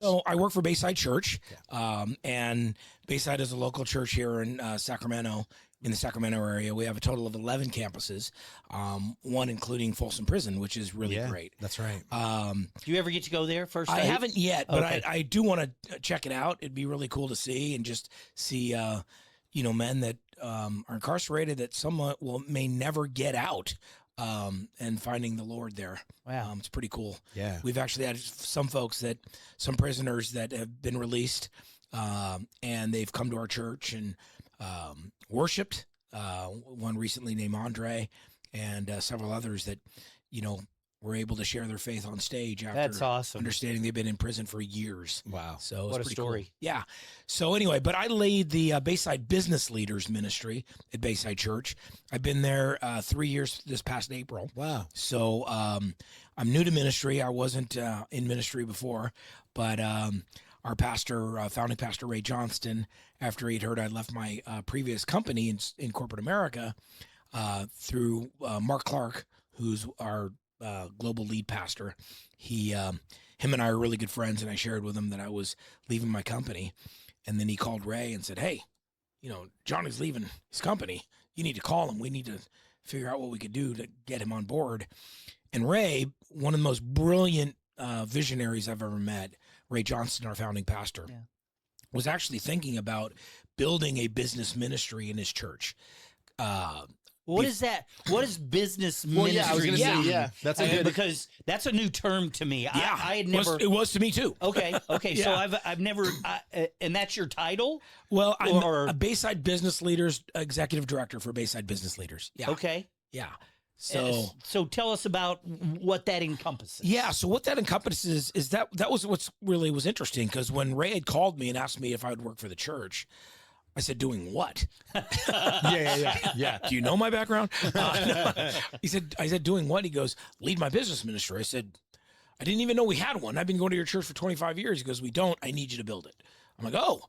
So I work for Bayside Church, and Bayside is a local church here in Sacramento, in the Sacramento area. We have a total of 11 campuses, one including Folsom Prison, which is really great. That's right. Do you ever get to go there first? I haven't yet, but Okay. I do want to check it out. It'd be really cool to see and just see, men that are incarcerated that some may never get out. And finding the Lord there. Wow. It's pretty cool. Yeah. We've actually had some prisoners that have been released, and they've come to our church and worshiped. One recently named Andre, and several others that, were able to share their faith on stage after That's awesome. understanding they've been in prison for years. Wow. So it's What a pretty cool. story. Yeah. So anyway, but I lead the Bayside Business Leaders ministry at Bayside Church. I've been there 3 years this past April. Wow. So I'm new to ministry. I wasn't in ministry before, but our pastor, founding pastor Ray Johnston, after he'd heard I left my previous company in corporate America, through Mark Clark, who's our global lead pastor, him and I are really good friends, and I shared with him that I was leaving my company, and then he called Ray and said, "Hey, Johnny's leaving his company. You need to call him. We need to figure out what we could do to get him on board." And Ray, one of the most brilliant visionaries I've ever met, Ray Johnston, our founding pastor, was actually thinking about building a business ministry in his church. What is that? What is business ministry? Yeah, I was going to say, that's a good. Because that's a new term to me. Yeah, I had never. It was to me too. Okay. Yeah. So I've never, and that's your title? Well, I'm Or- a Bayside Business Leaders executive director for Bayside Business Leaders. Yeah. Okay. Yeah. So tell us about what that encompasses. yeah. So what that encompasses is that was what's really was interesting, because when Ray had called me and asked me if I would work for the church, I said, "Doing what?" Yeah. Do you know my background? No. I said, "Doing what?" He goes, "Lead my business ministry." I said, "I didn't even know we had one. I've been going to your church for 25 years. He goes, "We don't. I need you to build it." I'm like, "Oh."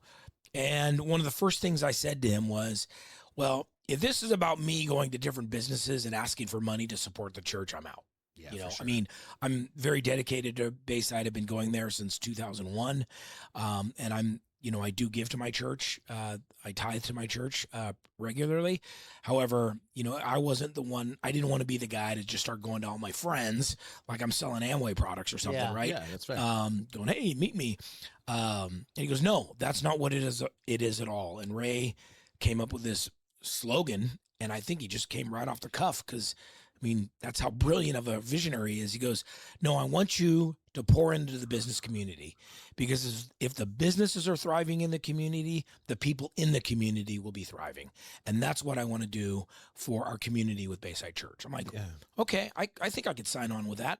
And one of the first things I said to him was, "Well, if this is about me going to different businesses and asking for money to support the church, I'm out." Yeah, for sure. I mean, I'm very dedicated to Bayside. I've been going there since 2001. And I do give to my church. I tithe to my church regularly. However, I wasn't the one. I didn't want to be the guy to just start going to all my friends like I'm selling Amway products or something, Yeah. right? Yeah, that's right. Going, "Hey, meet me." And he goes, "No, that's not what it is. It is at all." And Ray came up with this slogan, and I think he just came right off the cuff, because that's how brilliant of a visionary he is. He goes, "No, I want you to pour into the business community, because if the businesses are thriving in the community, the people in the community will be thriving. And that's what I want to do for our community with Bayside Church." I'm like, Yeah. "Okay, I think I could sign on with that."